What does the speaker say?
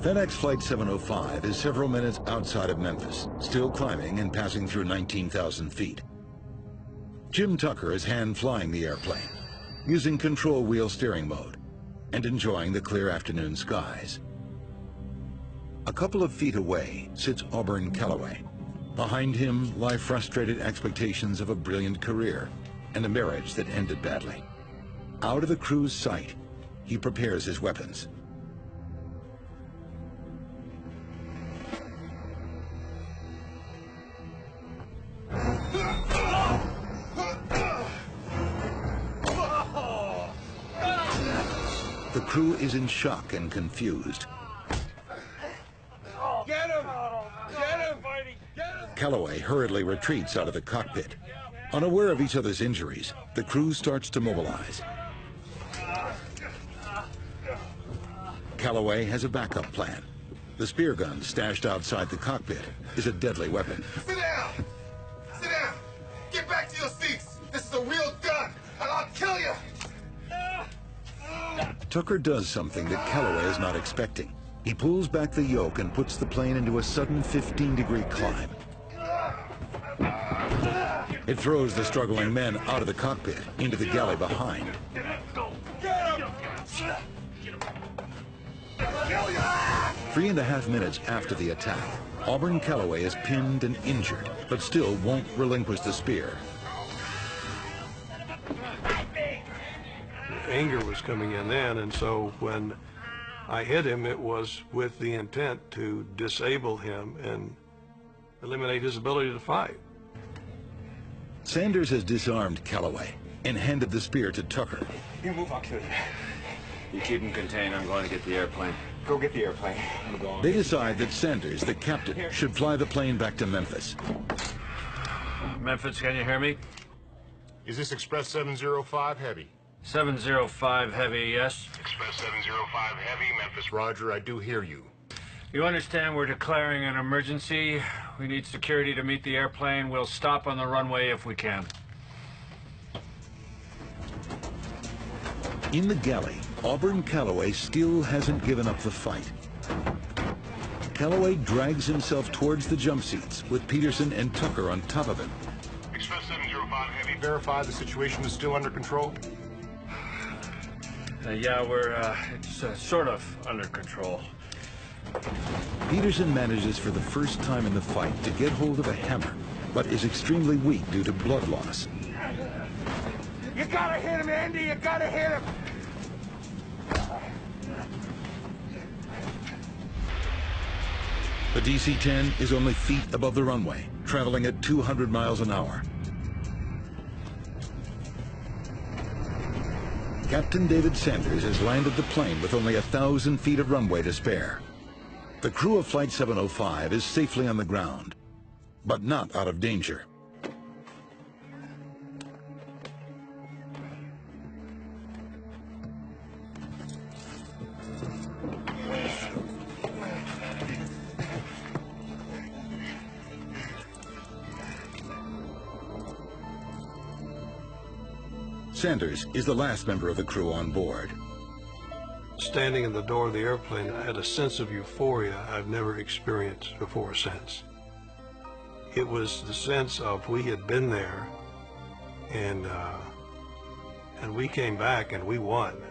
FedEx Flight 705 is several minutes outside of Memphis, still climbing and passing through 19,000 feet. Jim Tucker is hand-flying the airplane, using control wheel steering mode, and enjoying the clear afternoon skies. A couple of feet away sits Auburn Calloway. Behind him lie frustrated expectations of a brilliant career and a marriage that ended badly. Out of the crew's sight, he prepares his weapons. The crew is in shock and confused. Get him! Get him! Get him! Calloway hurriedly retreats out of the cockpit. Unaware of each other's injuries, the crew starts to mobilize. Calloway has a backup plan. The spear gun stashed outside the cockpit is a deadly weapon. Sit down! Sit down! Get back to your seats! This is a real gun, and I'll kill you! Tucker does something that Calloway is not expecting. He pulls back the yoke and puts the plane into a sudden 15-degree climb. It throws the struggling men out of the cockpit into the galley behind. 3.5 minutes after the attack, Auburn Calloway is pinned and injured, but still won't relinquish the spear. Anger was coming in then, and so when I hit him, it was with the intent to disable him and eliminate his ability to fight. Sanders has disarmed Calloway and handed the spear to Tucker. You move, I'll kill you. You keep him contained, I'm going to get the airplane. Go get the airplane. I'm going. They decide that Sanders, the captain, should fly the plane back to Memphis. Memphis, can you hear me? Is this Express 705 Heavy? 705 Heavy, yes. Express 705 Heavy, Memphis. Roger, I do hear you. You understand we're declaring an emergency. We need security to meet the airplane. We'll stop on the runway if we can. In the galley, Auburn Calloway still hasn't given up the fight. Calloway drags himself towards the jump seats with Peterson and Tucker on top of him. Express 705 Heavy, verify the situation is still under control? Yeah, it's sort of under control. Peterson manages for the first time in the fight to get hold of a hammer, but is extremely weak due to blood loss. You gotta hit him, Andy! You gotta hit him! The DC-10 is only feet above the runway, traveling at 200 miles an hour. Captain David Sanders has landed the plane with only 1,000 feet of runway to spare. The crew of Flight 705 is safely on the ground, but not out of danger. Sanders is the last member of the crew on board. Standing in the door of the airplane, I had a sense of euphoria I've never experienced before or since. It was the sense of we had been there, and we came back and we won.